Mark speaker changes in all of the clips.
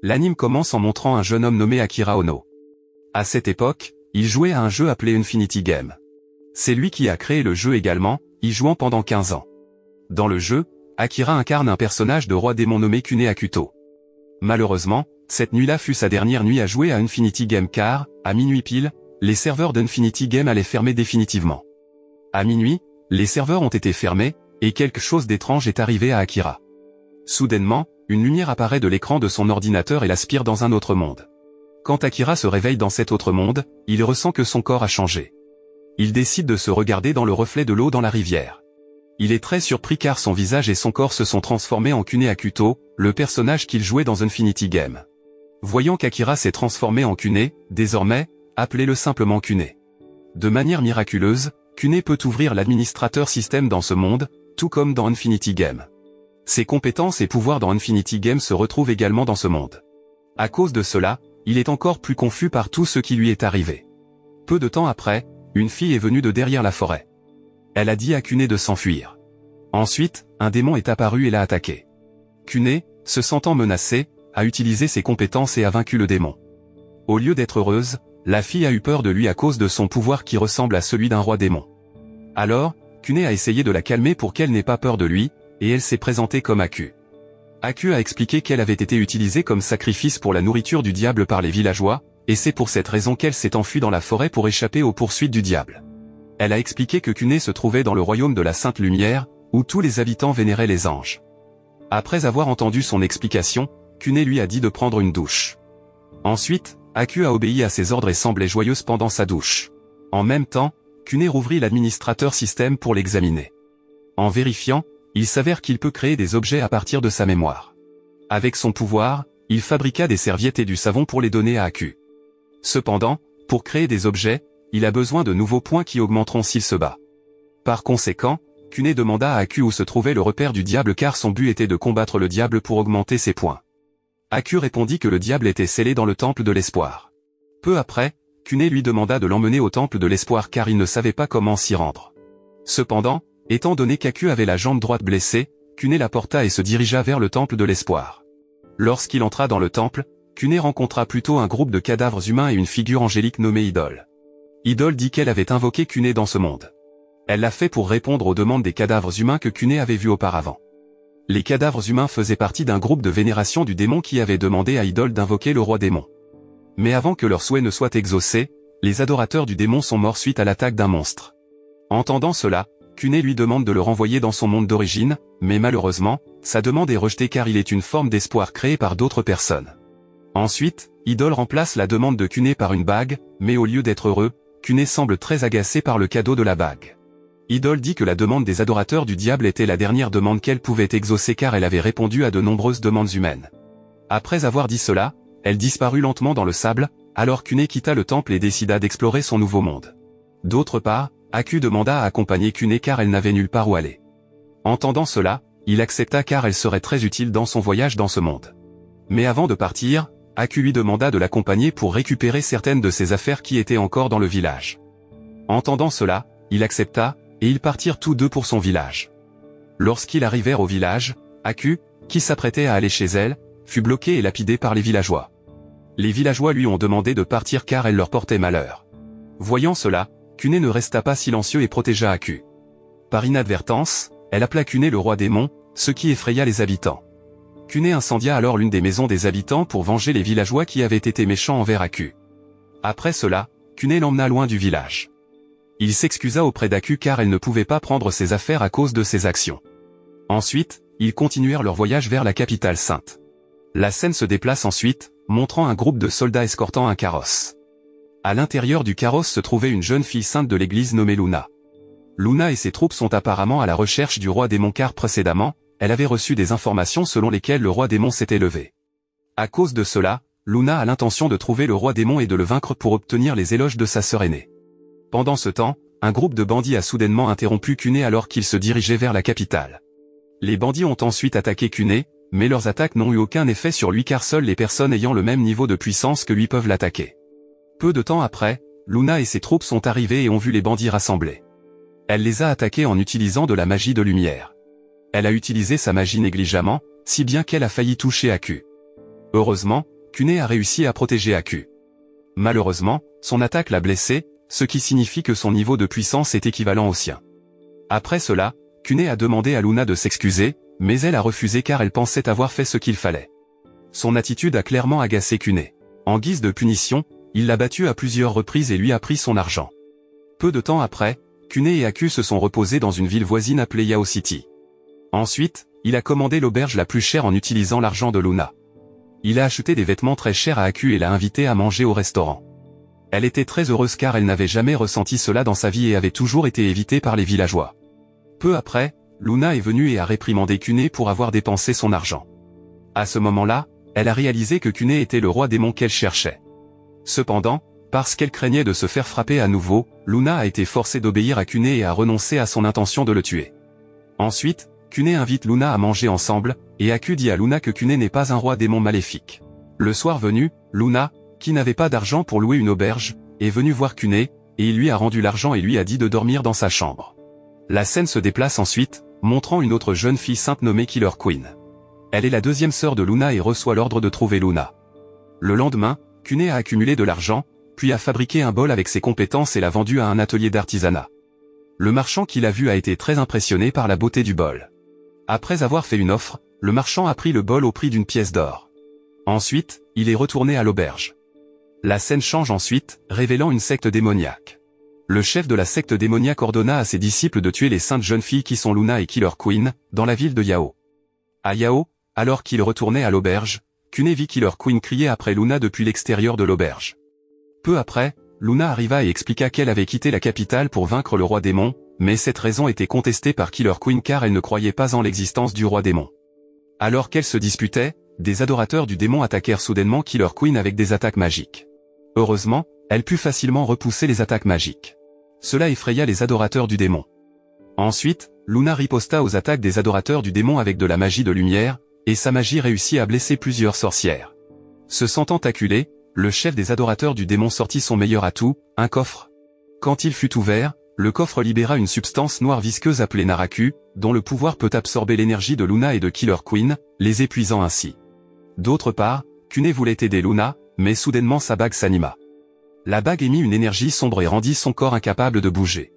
Speaker 1: L'anime commence en montrant un jeune homme nommé Akira Ono. À cette époque, il jouait à un jeu appelé Infinity Game. C'est lui qui a créé le jeu également, y jouant pendant 15 ans. Dans le jeu, Akira incarne un personnage de roi démon nommé Kune Akuto. Malheureusement, cette nuit-là fut sa dernière nuit à jouer à Infinity Game car, à minuit pile, les serveurs d'Infinity Game allaient fermer définitivement. À minuit, les serveurs ont été fermés, et quelque chose d'étrange est arrivé à Akira. Soudainement, une lumière apparaît de l'écran de son ordinateur et l'aspire dans un autre monde. Quand Akira se réveille dans cet autre monde, il ressent que son corps a changé. Il décide de se regarder dans le reflet de l'eau dans la rivière. Il est très surpris car son visage et son corps se sont transformés en Kune Akuto, le personnage qu'il jouait dans Infinity Game. Voyant qu'Akira s'est transformé en Kune, désormais, appelez-le simplement Kune. De manière miraculeuse, Kune peut ouvrir l'administrateur système dans ce monde, tout comme dans Infinity Game. Ses compétences et pouvoirs dans Infinity Game se retrouvent également dans ce monde. À cause de cela, il est encore plus confus par tout ce qui lui est arrivé. Peu de temps après, une fille est venue de derrière la forêt. Elle a dit à Kune de s'enfuir. Ensuite, un démon est apparu et l'a attaqué. Kune, se sentant menacée, a utilisé ses compétences et a vaincu le démon. Au lieu d'être heureuse, la fille a eu peur de lui à cause de son pouvoir qui ressemble à celui d'un roi démon. Alors, Kune a essayé de la calmer pour qu'elle n'ait pas peur de lui, et elle s'est présentée comme Aku. Aku a expliqué qu'elle avait été utilisée comme sacrifice pour la nourriture du diable par les villageois, et c'est pour cette raison qu'elle s'est enfuie dans la forêt pour échapper aux poursuites du diable. Elle a expliqué que Kune se trouvait dans le royaume de la Sainte Lumière, où tous les habitants vénéraient les anges. Après avoir entendu son explication, Kune lui a dit de prendre une douche. Ensuite, Aku a obéi à ses ordres et semblait joyeuse pendant sa douche. En même temps, Kune rouvrit l'administrateur système pour l'examiner. En vérifiant, il s'avère qu'il peut créer des objets à partir de sa mémoire. Avec son pouvoir, il fabriqua des serviettes et du savon pour les donner à Aku. Cependant, pour créer des objets, il a besoin de nouveaux points qui augmenteront s'il se bat. Par conséquent, Kune demanda à Aku où se trouvait le repère du diable car son but était de combattre le diable pour augmenter ses points. Aku répondit que le diable était scellé dans le temple de l'espoir. Peu après, Kune lui demanda de l'emmener au temple de l'espoir car il ne savait pas comment s'y rendre. Cependant, étant donné qu'Aku avait la jambe droite blessée, Kune la porta et se dirigea vers le temple de l'espoir. Lorsqu'il entra dans le temple, Kune rencontra plutôt un groupe de cadavres humains et une figure angélique nommée Idole. Idole dit qu'elle avait invoqué Kune dans ce monde. Elle l'a fait pour répondre aux demandes des cadavres humains que Kune avait vus auparavant. Les cadavres humains faisaient partie d'un groupe de vénération du démon qui avait demandé à Idole d'invoquer le roi démon. Mais avant que leur souhait ne soit exaucé, les adorateurs du démon sont morts suite à l'attaque d'un monstre. Entendant cela, Kune lui demande de le renvoyer dans son monde d'origine, mais malheureusement, sa demande est rejetée car il est une forme d'espoir créée par d'autres personnes. Ensuite, Idole remplace la demande de Kune par une bague, mais au lieu d'être heureux, Kune semble très agacé par le cadeau de la bague. Idole dit que la demande des adorateurs du diable était la dernière demande qu'elle pouvait exaucer car elle avait répondu à de nombreuses demandes humaines. Après avoir dit cela, elle disparut lentement dans le sable, alors Kune quitta le temple et décida d'explorer son nouveau monde. D'autre part, Aku demanda à accompagner Kune car elle n'avait nulle part où aller. Entendant cela, il accepta car elle serait très utile dans son voyage dans ce monde. Mais avant de partir, Aku lui demanda de l'accompagner pour récupérer certaines de ses affaires qui étaient encore dans le village. Entendant cela, il accepta, et ils partirent tous deux pour son village. Lorsqu'ils arrivèrent au village, Aku, qui s'apprêtait à aller chez elle, fut bloqué et lapidé par les villageois. Les villageois lui ont demandé de partir car elle leur portait malheur. Voyant cela, Kune ne resta pas silencieux et protégea Aku. Par inadvertance, elle appela Kune le roi démon, ce qui effraya les habitants. Kune incendia alors l'une des maisons des habitants pour venger les villageois qui avaient été méchants envers Aku. Après cela, Kune l'emmena loin du village. Il s'excusa auprès d'Aku car elle ne pouvait pas prendre ses affaires à cause de ses actions. Ensuite, ils continuèrent leur voyage vers la capitale sainte. La scène se déplace ensuite, montrant un groupe de soldats escortant un carrosse. À l'intérieur du carrosse se trouvait une jeune fille sainte de l'église nommée Luna. Luna et ses troupes sont apparemment à la recherche du roi démon car précédemment, elle avait reçu des informations selon lesquelles le roi démon s'était levé. À cause de cela, Luna a l'intention de trouver le roi démon et de le vaincre pour obtenir les éloges de sa sœur aînée. Pendant ce temps, un groupe de bandits a soudainement interrompu Kune alors qu'il se dirigeait vers la capitale. Les bandits ont ensuite attaqué Kune, mais leurs attaques n'ont eu aucun effet sur lui car seules les personnes ayant le même niveau de puissance que lui peuvent l'attaquer. Peu de temps après, Luna et ses troupes sont arrivées et ont vu les bandits rassemblés. Elle les a attaqués en utilisant de la magie de lumière. Elle a utilisé sa magie négligemment, si bien qu'elle a failli toucher Aku. Heureusement, Kune a réussi à protéger Aku. Malheureusement, son attaque l'a blessé, ce qui signifie que son niveau de puissance est équivalent au sien. Après cela, Kune a demandé à Luna de s'excuser, mais elle a refusé car elle pensait avoir fait ce qu'il fallait. Son attitude a clairement agacé Kune. En guise de punition, il l'a battu à plusieurs reprises et lui a pris son argent. Peu de temps après, Kune et Aku se sont reposés dans une ville voisine appelée Yao City. Ensuite, il a commandé l'auberge la plus chère en utilisant l'argent de Luna. Il a acheté des vêtements très chers à Aku et l'a invitée à manger au restaurant. Elle était très heureuse car elle n'avait jamais ressenti cela dans sa vie et avait toujours été évitée par les villageois. Peu après, Luna est venue et a réprimandé Kune pour avoir dépensé son argent. À ce moment-là, elle a réalisé que Kune était le roi démon qu'elle cherchait. Cependant, parce qu'elle craignait de se faire frapper à nouveau, Luna a été forcée d'obéir à Kune et a renoncé à son intention de le tuer. Ensuite, Kune invite Luna à manger ensemble, et Aku dit à Luna que Kune n'est pas un roi démon maléfique. Le soir venu, Luna, qui n'avait pas d'argent pour louer une auberge, est venue voir Kune, et il lui a rendu l'argent et lui a dit de dormir dans sa chambre. La scène se déplace ensuite, montrant une autre jeune fille sainte nommée Killer Queen. Elle est la deuxième sœur de Luna et reçoit l'ordre de trouver Luna. Le lendemain, Kune a accumulé de l'argent, puis a fabriqué un bol avec ses compétences et l'a vendu à un atelier d'artisanat. Le marchand qui l'a vu a été très impressionné par la beauté du bol. Après avoir fait une offre, le marchand a pris le bol au prix d'une pièce d'or. Ensuite, il est retourné à l'auberge. La scène change ensuite, révélant une secte démoniaque. Le chef de la secte démoniaque ordonna à ses disciples de tuer les saintes jeunes filles qui sont Luna et Killer Queen, dans la ville de Yao. À Yao, alors qu'il retournait à l'auberge, Kune vit Killer Queen crier après Luna depuis l'extérieur de l'auberge. Peu après, Luna arriva et expliqua qu'elle avait quitté la capitale pour vaincre le roi démon, mais cette raison était contestée par Killer Queen car elle ne croyait pas en l'existence du roi démon. Alors qu'elle se disputait, des adorateurs du démon attaquèrent soudainement Killer Queen avec des attaques magiques. Heureusement, elle put facilement repousser les attaques magiques. Cela effraya les adorateurs du démon. Ensuite, Luna riposta aux attaques des adorateurs du démon avec de la magie de lumière, et sa magie réussit à blesser plusieurs sorcières. Se sentant acculé, le chef des adorateurs du démon sortit son meilleur atout, un coffre. Quand il fut ouvert, le coffre libéra une substance noire visqueuse appelée Naraku, dont le pouvoir peut absorber l'énergie de Luna et de Killer Queen, les épuisant ainsi. D'autre part, Kune voulait aider Luna, mais soudainement sa bague s'anima. La bague émit une énergie sombre et rendit son corps incapable de bouger.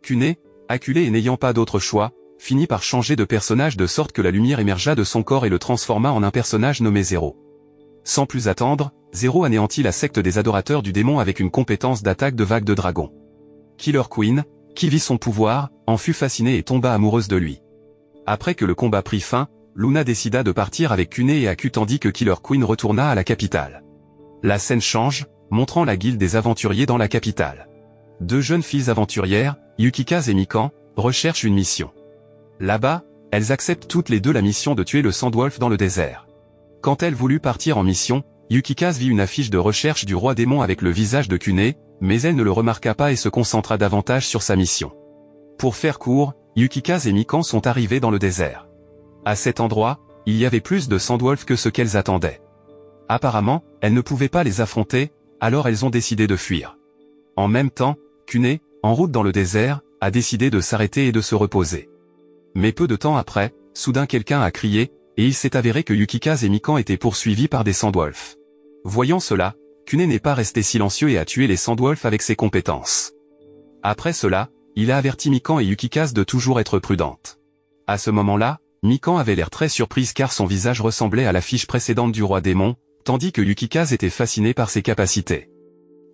Speaker 1: Kune, acculé et n'ayant pas d'autre choix, finit par changer de personnage de sorte que la lumière émergea de son corps et le transforma en un personnage nommé Zero. Sans plus attendre, Zero anéantit la secte des adorateurs du démon avec une compétence d'attaque de vague de dragon. Killer Queen, qui vit son pouvoir, en fut fascinée et tomba amoureuse de lui. Après que le combat prit fin, Luna décida de partir avec Kune et Aku tandis que Killer Queen retourna à la capitale. La scène change, montrant la guilde des aventuriers dans la capitale. Deux jeunes filles aventurières, Yukikaz et Mikan, recherchent une mission. Là-bas, elles acceptent toutes les deux la mission de tuer le Sandwolf dans le désert. Quand elle voulut partir en mission, Yukikaz vit une affiche de recherche du roi démon avec le visage de Kune, mais elle ne le remarqua pas et se concentra davantage sur sa mission. Pour faire court, Yukikaz et Mikan sont arrivés dans le désert. À cet endroit, il y avait plus de Sandwolf que ce qu'elles attendaient. Apparemment, elles ne pouvaient pas les affronter, alors elles ont décidé de fuir. En même temps, Kune, en route dans le désert, a décidé de s'arrêter et de se reposer. Mais peu de temps après, soudain quelqu'un a crié, et il s'est avéré que Yukikaz et Mikan étaient poursuivis par des Sandwolf. Voyant cela, Kune n'est pas resté silencieux et a tué les Sandwolf avec ses compétences. Après cela, il a averti Mikan et Yukikaz de toujours être prudentes. À ce moment-là, Mikan avait l'air très surprise car son visage ressemblait à l'affiche précédente du roi démon, tandis que Yukikaz était fasciné par ses capacités.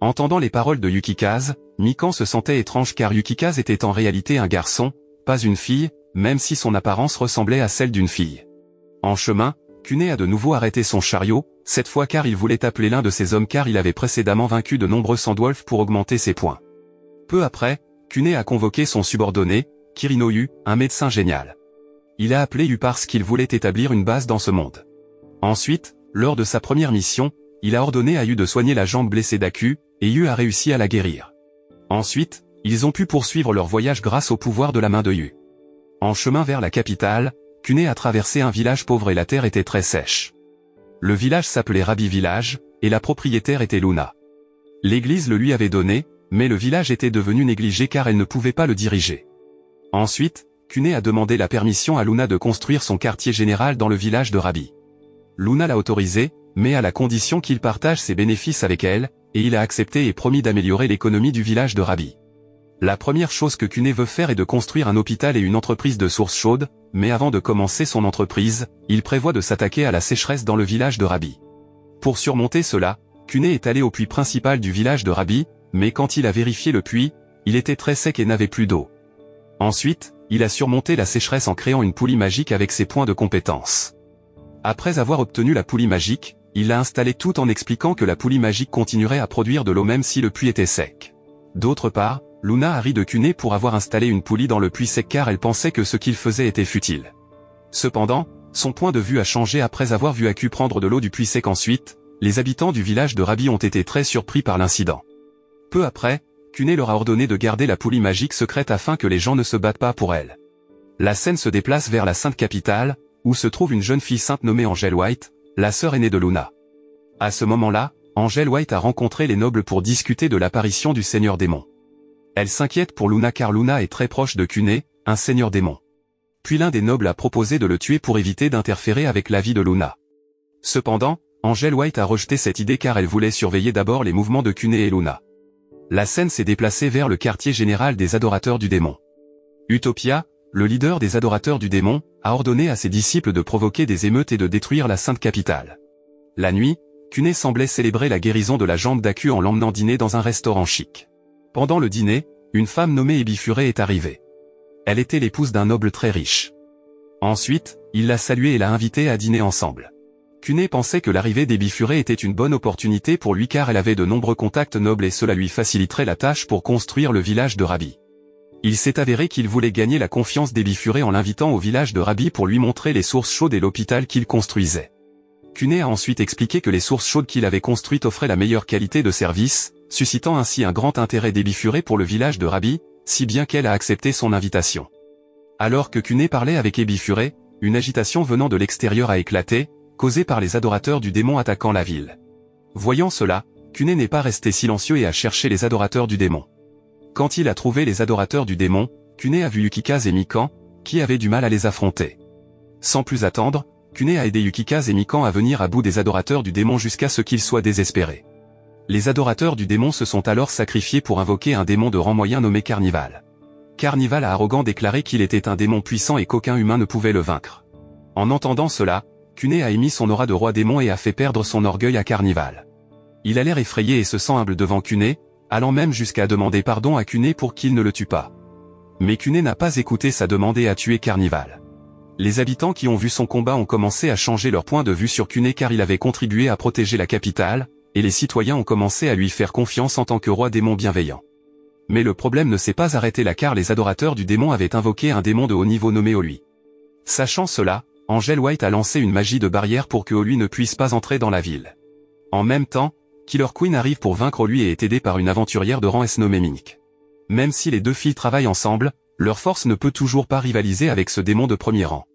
Speaker 1: Entendant les paroles de Yukikaz, Mikan se sentait étrange car Yukikaz était en réalité un garçon, pas une fille, même si son apparence ressemblait à celle d'une fille. En chemin, Kune a de nouveau arrêté son chariot, cette fois car il voulait appeler l'un de ses hommes car il avait précédemment vaincu de nombreux Sandwolf pour augmenter ses points. Peu après, Kune a convoqué son subordonné, Kirinoyu, un médecin génial. Il a appelé Yu parce qu'il voulait établir une base dans ce monde. Ensuite, lors de sa première mission, il a ordonné à Yu de soigner la jambe blessée d'Aku, et Yu a réussi à la guérir. Ensuite, ils ont pu poursuivre leur voyage grâce au pouvoir de la main de Yu. En chemin vers la capitale, Kune a traversé un village pauvre et la terre était très sèche. Le village s'appelait Rabi Village, et la propriétaire était Luna. L'église le lui avait donné, mais le village était devenu négligé car elle ne pouvait pas le diriger. Ensuite, Kune a demandé la permission à Luna de construire son quartier général dans le village de Rabi. Luna l'a autorisé, mais à la condition qu'il partage ses bénéfices avec elle, et il a accepté et promis d'améliorer l'économie du village de Rabi. La première chose que Cuné veut faire est de construire un hôpital et une entreprise de sources chaudes, mais avant de commencer son entreprise, il prévoit de s'attaquer à la sécheresse dans le village de Rabi. Pour surmonter cela, Cuné est allé au puits principal du village de Rabi, mais quand il a vérifié le puits, il était très sec et n'avait plus d'eau. Ensuite, il a surmonté la sécheresse en créant une poulie magique avec ses points de compétence. Après avoir obtenu la poulie magique, il l'a installée tout en expliquant que la poulie magique continuerait à produire de l'eau même si le puits était sec. D'autre part, Luna a ri de Cuné pour avoir installé une poulie dans le puits sec car elle pensait que ce qu'il faisait était futile. Cependant, son point de vue a changé après avoir vu Aku prendre de l'eau du puits sec ensuite. Les habitants du village de Rabi ont été très surpris par l'incident. Peu après, Cuné leur a ordonné de garder la poulie magique secrète afin que les gens ne se battent pas pour elle. La scène se déplace vers la Sainte Capitale, où se trouve une jeune fille sainte nommée Angel White, la sœur aînée de Luna. À ce moment-là, Angel White a rencontré les nobles pour discuter de l'apparition du Seigneur Démon. Elle s'inquiète pour Luna car Luna est très proche de Cuné, un Seigneur Démon. Puis l'un des nobles a proposé de le tuer pour éviter d'interférer avec la vie de Luna. Cependant, Angel White a rejeté cette idée car elle voulait surveiller d'abord les mouvements de Cuné et Luna. La scène s'est déplacée vers le quartier général des adorateurs du démon. Utopia, le leader des adorateurs du démon, a ordonné à ses disciples de provoquer des émeutes et de détruire la Sainte Capitale. La nuit, Cuné semblait célébrer la guérison de la jambe d'Aku en l'emmenant dîner dans un restaurant chic. Pendant le dîner, une femme nommée Ébifurée est arrivée. Elle était l'épouse d'un noble très riche. Ensuite, il l'a saluée et l'a invitée à dîner ensemble. Cuné pensait que l'arrivée d'Ébifurée était une bonne opportunité pour lui car elle avait de nombreux contacts nobles et cela lui faciliterait la tâche pour construire le village de Rabi. Il s'est avéré qu'il voulait gagner la confiance d'Ébifurée en l'invitant au village de Rabi pour lui montrer les sources chaudes et l'hôpital qu'il construisait. Cuné a ensuite expliqué que les sources chaudes qu'il avait construites offraient la meilleure qualité de service, suscitant ainsi un grand intérêt d'Ébifurée pour le village de Rabi, si bien qu'elle a accepté son invitation. Alors que Cuné parlait avec Ébifurée, une agitation venant de l'extérieur a éclaté, causée par les adorateurs du démon attaquant la ville. Voyant cela, Cuné n'est pas resté silencieux et a cherché les adorateurs du démon. Quand il a trouvé les adorateurs du démon, Cuné a vu Yukikaz et Mikan, qui avaient du mal à les affronter. Sans plus attendre, Cuné a aidé Yukikaz et Mikan à venir à bout des adorateurs du démon jusqu'à ce qu'ils soient désespérés. Les adorateurs du démon se sont alors sacrifiés pour invoquer un démon de rang moyen nommé Carnival. Carnival a arrogant déclaré qu'il était un démon puissant et qu'aucun humain ne pouvait le vaincre. En entendant cela, Cuné a émis son aura de roi démon et a fait perdre son orgueil à Carnival. Il a l'air effrayé et se sent humble devant Cuné, allant même jusqu'à demander pardon à Cuné pour qu'il ne le tue pas. Mais Cuné n'a pas écouté sa demande et a tué Carnival. Les habitants qui ont vu son combat ont commencé à changer leur point de vue sur Cuné car il avait contribué à protéger la capitale, et les citoyens ont commencé à lui faire confiance en tant que roi démon bienveillant. Mais le problème ne s'est pas arrêté là car les adorateurs du démon avaient invoqué un démon de haut niveau nommé Olui. Sachant cela, Angel White a lancé une magie de barrière pour que Olui ne puisse pas entrer dans la ville. En même temps, Killer Queen arrive pour vaincre Olui et est aidée par une aventurière de rang S nommée Mink. Même si les deux filles travaillent ensemble, leur force ne peut toujours pas rivaliser avec ce démon de premier rang.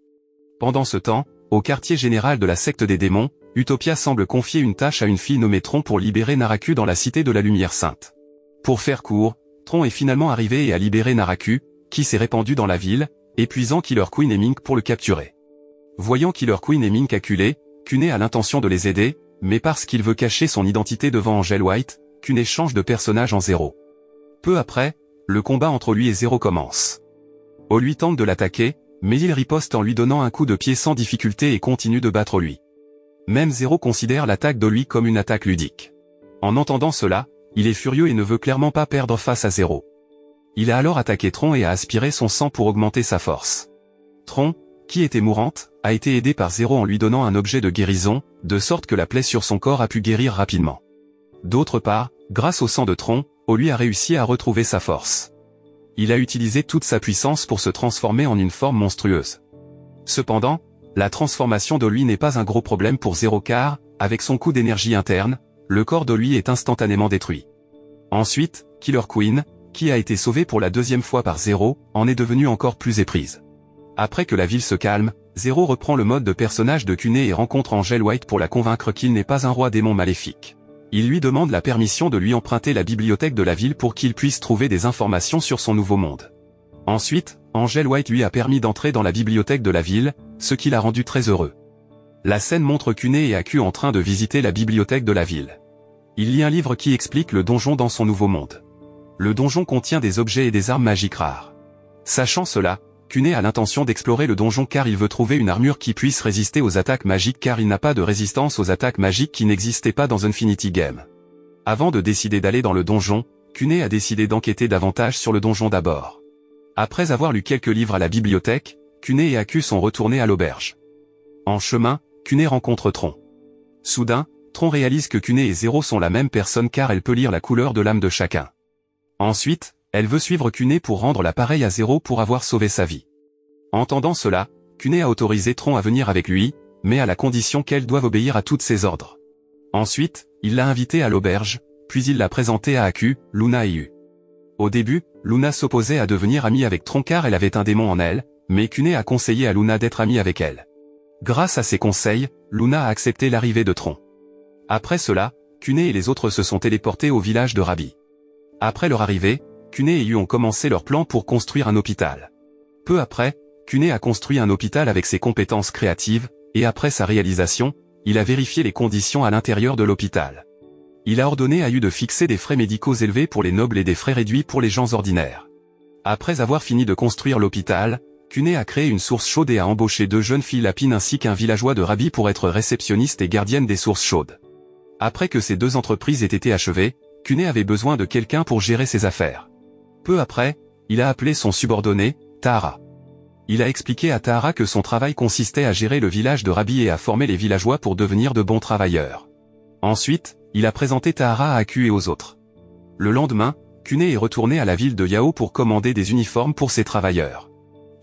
Speaker 1: Pendant ce temps, au quartier général de la secte des démons, Utopia semble confier une tâche à une fille nommée Tron pour libérer Naraku dans la cité de la lumière sainte. Pour faire court, Tron est finalement arrivé et a libéré Naraku, qui s'est répandu dans la ville, épuisant Killer Queen et Mink pour le capturer. Voyant Killer Queen et Mink acculés, Cuné a l'intention de les aider, mais parce qu'il veut cacher son identité devant Angel White, Cuné change de personnage en Zero. Peu après, le combat entre lui et Zero commence. Olui tente de l'attaquer, mais il riposte en lui donnant un coup de pied sans difficulté et continue de battre Olui. Même Zero considère l'attaque d'Olui comme une attaque ludique. En entendant cela, il est furieux et ne veut clairement pas perdre face à Zero. Il a alors attaqué Tron et a aspiré son sang pour augmenter sa force. Tron, qui était mourante, a été aidée par Zero en lui donnant un objet de guérison, de sorte que la plaie sur son corps a pu guérir rapidement. D'autre part, grâce au sang de Tron, Olui a réussi à retrouver sa force. Il a utilisé toute sa puissance pour se transformer en une forme monstrueuse. Cependant, la transformation d'Olui n'est pas un gros problème pour Zero car, avec son coup d'énergie interne, le corps d'Olui est instantanément détruit. Ensuite, Killer Queen, qui a été sauvée pour la deuxième fois par Zero, en est devenue encore plus éprise. Après que la ville se calme, Zero reprend le mode de personnage de Cuné et rencontre Angel White pour la convaincre qu'il n'est pas un roi démon maléfique. Il lui demande la permission de lui emprunter la bibliothèque de la ville pour qu'il puisse trouver des informations sur son nouveau monde. Ensuite, Angel White lui a permis d'entrer dans la bibliothèque de la ville, ce qui l'a rendu très heureux. La scène montre Cuné et Aku en train de visiter la bibliothèque de la ville. Il lit un livre qui explique le donjon dans son nouveau monde. Le donjon contient des objets et des armes magiques rares. Sachant cela, Cuné a l'intention d'explorer le donjon car il veut trouver une armure qui puisse résister aux attaques magiques car il n'a pas de résistance aux attaques magiques qui n'existaient pas dans Infinity Game. Avant de décider d'aller dans le donjon, Cuné a décidé d'enquêter davantage sur le donjon d'abord. Après avoir lu quelques livres à la bibliothèque, Cuné et Aku sont retournés à l'auberge. En chemin, Cuné rencontre Tron. Soudain, Tron réalise que Cuné et Zéro sont la même personne car elle peut lire la couleur de l'âme de chacun. Ensuite, elle veut suivre Cuné pour rendre l'appareil à Zéro pour avoir sauvé sa vie. Entendant cela, Cuné a autorisé Tron à venir avec lui, mais à la condition qu'elle doive obéir à tous ses ordres. Ensuite, il l'a invitée à l'auberge, puis il l'a présentée à Aku, Luna et Yu. Au début, Luna s'opposait à devenir amie avec Tron car elle avait un démon en elle, mais Cuné a conseillé à Luna d'être amie avec elle. Grâce à ses conseils, Luna a accepté l'arrivée de Tron. Après cela, Cuné et les autres se sont téléportés au village de Rabi. Après leur arrivée, Cuné et Yu ont commencé leur plan pour construire un hôpital. Peu après, Cuné a construit un hôpital avec ses compétences créatives, et après sa réalisation, il a vérifié les conditions à l'intérieur de l'hôpital. Il a ordonné à Yu de fixer des frais médicaux élevés pour les nobles et des frais réduits pour les gens ordinaires. Après avoir fini de construire l'hôpital, Cuné a créé une source chaude et a embauché 2 jeunes filles lapines ainsi qu'un villageois de Rabi pour être réceptionnistes et gardiennes des sources chaudes. Après que ces 2 entreprises aient été achevées, Cuné avait besoin de quelqu'un pour gérer ses affaires. Peu après, il a appelé son subordonné, Tahara. Il a expliqué à Tahara que son travail consistait à gérer le village de Rabi et à former les villageois pour devenir de bons travailleurs. Ensuite, il a présenté Tahara à Aku et aux autres. Le lendemain, Cuné est retourné à la ville de Yao pour commander des uniformes pour ses travailleurs.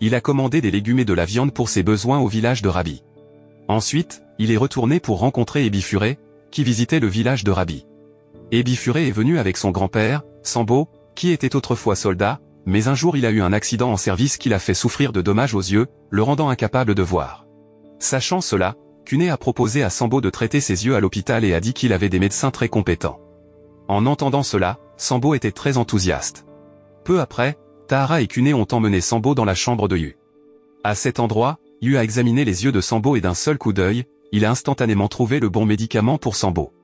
Speaker 1: Il a commandé des légumes et de la viande pour ses besoins au village de Rabi. Ensuite, il est retourné pour rencontrer Ebifuré, qui visitait le village de Rabi. Ebifuré est venu avec son grand-père, Sambo, qui était autrefois soldat, mais un jour il a eu un accident en service qui l'a fait souffrir de dommages aux yeux, le rendant incapable de voir. Sachant cela, Cuné a proposé à Sambo de traiter ses yeux à l'hôpital et a dit qu'il avait des médecins très compétents. En entendant cela, Sambo était très enthousiaste. Peu après, Tahara et Cuné ont emmené Sambo dans la chambre de Yu. À cet endroit, Yu a examiné les yeux de Sambo et d'un seul coup d'œil, il a instantanément trouvé le bon médicament pour Sambo.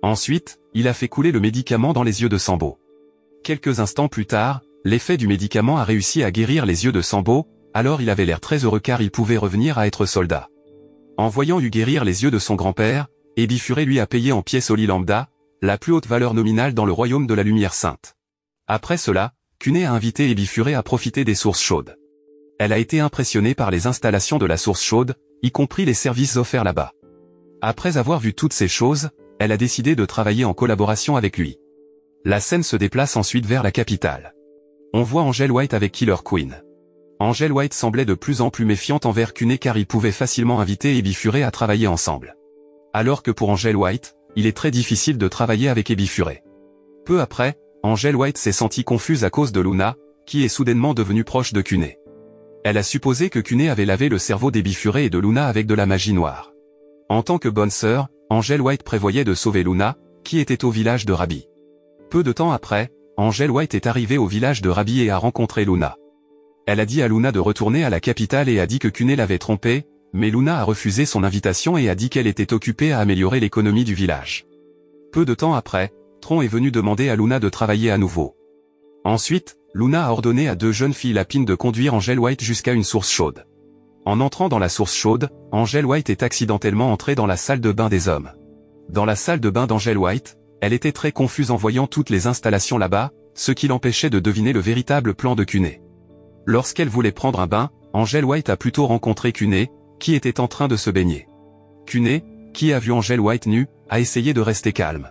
Speaker 1: Ensuite, il a fait couler le médicament dans les yeux de Sambo. Quelques instants plus tard, l'effet du médicament a réussi à guérir les yeux de Sambo, alors il avait l'air très heureux car il pouvait revenir à être soldat. En voyant Yu guérir les yeux de son grand-père, Ebifuré lui a payé en pièces Oli Lambda, la plus haute valeur nominale dans le royaume de la lumière sainte. Après cela, Cuné a invité Ebifuré à profiter des sources chaudes. Elle a été impressionnée par les installations de la source chaude, y compris les services offerts là-bas. Après avoir vu toutes ces choses, elle a décidé de travailler en collaboration avec lui. La scène se déplace ensuite vers la capitale. On voit Angel White avec Killer Queen. Angel White semblait de plus en plus méfiante envers Cuné car il pouvait facilement inviter Ebifuré à travailler ensemble. Alors que pour Angel White, il est très difficile de travailler avec Ebifuré. Peu après, Angel White s'est sentie confuse à cause de Luna, qui est soudainement devenue proche de Cuné. Elle a supposé que Cuné avait lavé le cerveau d'Ebifuré et de Luna avec de la magie noire. En tant que bonne sœur, Angel White prévoyait de sauver Luna, qui était au village de Rabi. Peu de temps après, Angel White est arrivée au village de Rabi et a rencontré Luna. Elle a dit à Luna de retourner à la capitale et a dit que Cuné l'avait trompée, mais Luna a refusé son invitation et a dit qu'elle était occupée à améliorer l'économie du village. Peu de temps après, Tron est venu demander à Luna de travailler à nouveau. Ensuite, Luna a ordonné à 2 jeunes filles lapines de conduire Angel White jusqu'à une source chaude. En entrant dans la source chaude, Angel White est accidentellement entrée dans la salle de bain des hommes. Dans la salle de bain d'Angel White, elle était très confuse en voyant toutes les installations là-bas, ce qui l'empêchait de deviner le véritable plan de Cuné. Lorsqu'elle voulait prendre un bain, Angel White a plutôt rencontré Cuné, qui était en train de se baigner. Cuné, qui a vu Angel White nue, a essayé de rester calme.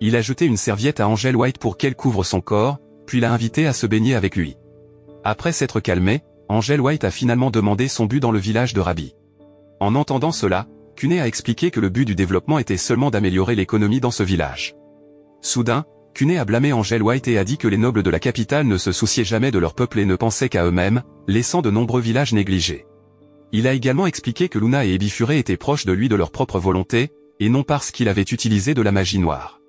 Speaker 1: Il a jeté une serviette à Angel White pour qu'elle couvre son corps, puis l'a invitée à se baigner avec lui. Après s'être calmée, Angel White a finalement demandé son but dans le village de Rabi. En entendant cela, Cuné a expliqué que le but du développement était seulement d'améliorer l'économie dans ce village. Soudain, Cuné a blâmé Angel White et a dit que les nobles de la capitale ne se souciaient jamais de leur peuple et ne pensaient qu'à eux-mêmes, laissant de nombreux villages négligés. Il a également expliqué que Luna et Ebifuré étaient proches de lui de leur propre volonté, et non parce qu'il avait utilisé de la magie noire.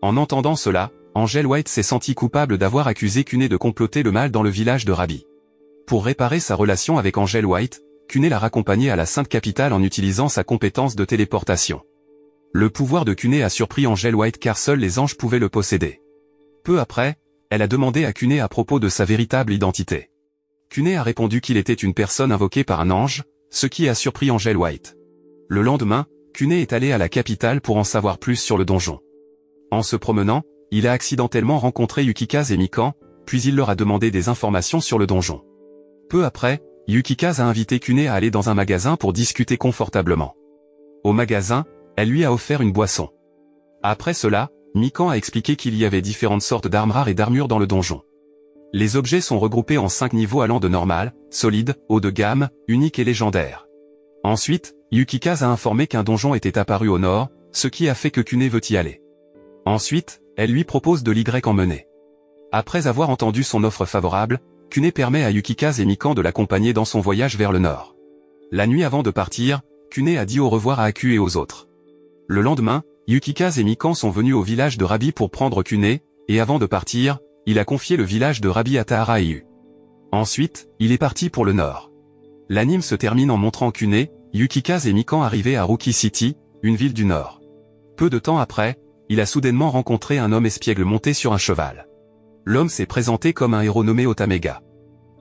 Speaker 1: En entendant cela, Angel White s'est senti coupable d'avoir accusé Cuné de comploter le mal dans le village de Rabi. Pour réparer sa relation avec Angel White, Kune l'a raccompagnée à la Sainte Capitale en utilisant sa compétence de téléportation. Le pouvoir de Kune a surpris Angel White car seuls les anges pouvaient le posséder. Peu après, elle a demandé à Kune à propos de sa véritable identité. Kune a répondu qu'il était une personne invoquée par un ange, ce qui a surpris Angel White. Le lendemain, Kune est allé à la capitale pour en savoir plus sur le donjon. En se promenant, il a accidentellement rencontré Yukikaze et Mikan, puis il leur a demandé des informations sur le donjon. Peu après, Yukikaze a invité Kune à aller dans un magasin pour discuter confortablement. Au magasin, elle lui a offert une boisson. Après cela, Mikan a expliqué qu'il y avait différentes sortes d'armes rares et d'armures dans le donjon. Les objets sont regroupés en 5 niveaux allant de normal, solide, haut de gamme, unique et légendaire. Ensuite, Yukikaze a informé qu'un donjon était apparu au nord, ce qui a fait que Kune veut y aller. Ensuite, elle lui propose de l'Y emmener. Après avoir entendu son offre favorable, Kune permet à Yukikaze et Mikan de l'accompagner dans son voyage vers le nord. La nuit avant de partir, Kune a dit au revoir à Aku et aux autres. Le lendemain, Yukikaze et Mikan sont venus au village de Rabi pour prendre Kune, et avant de partir, il a confié le village de Rabi à Tahara et Yu. Ensuite, il est parti pour le nord. L'anime se termine en montrant Kune, Yukikaze et Mikan arrivés à Rookie City, une ville du nord. Peu de temps après, il a soudainement rencontré un homme espiègle monté sur un cheval. L'homme s'est présenté comme un héros nommé Otamega.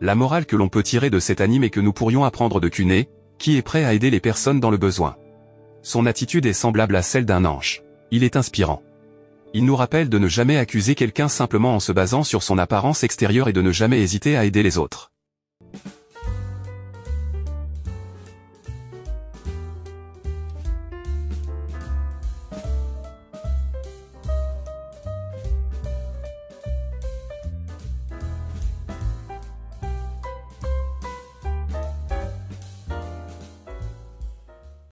Speaker 1: La morale que l'on peut tirer de cet anime est que nous pourrions apprendre de Kune, qui est prêt à aider les personnes dans le besoin. Son attitude est semblable à celle d'un ange. Il est inspirant. Il nous rappelle de ne jamais accuser quelqu'un simplement en se basant sur son apparence extérieure et de ne jamais hésiter à aider les autres.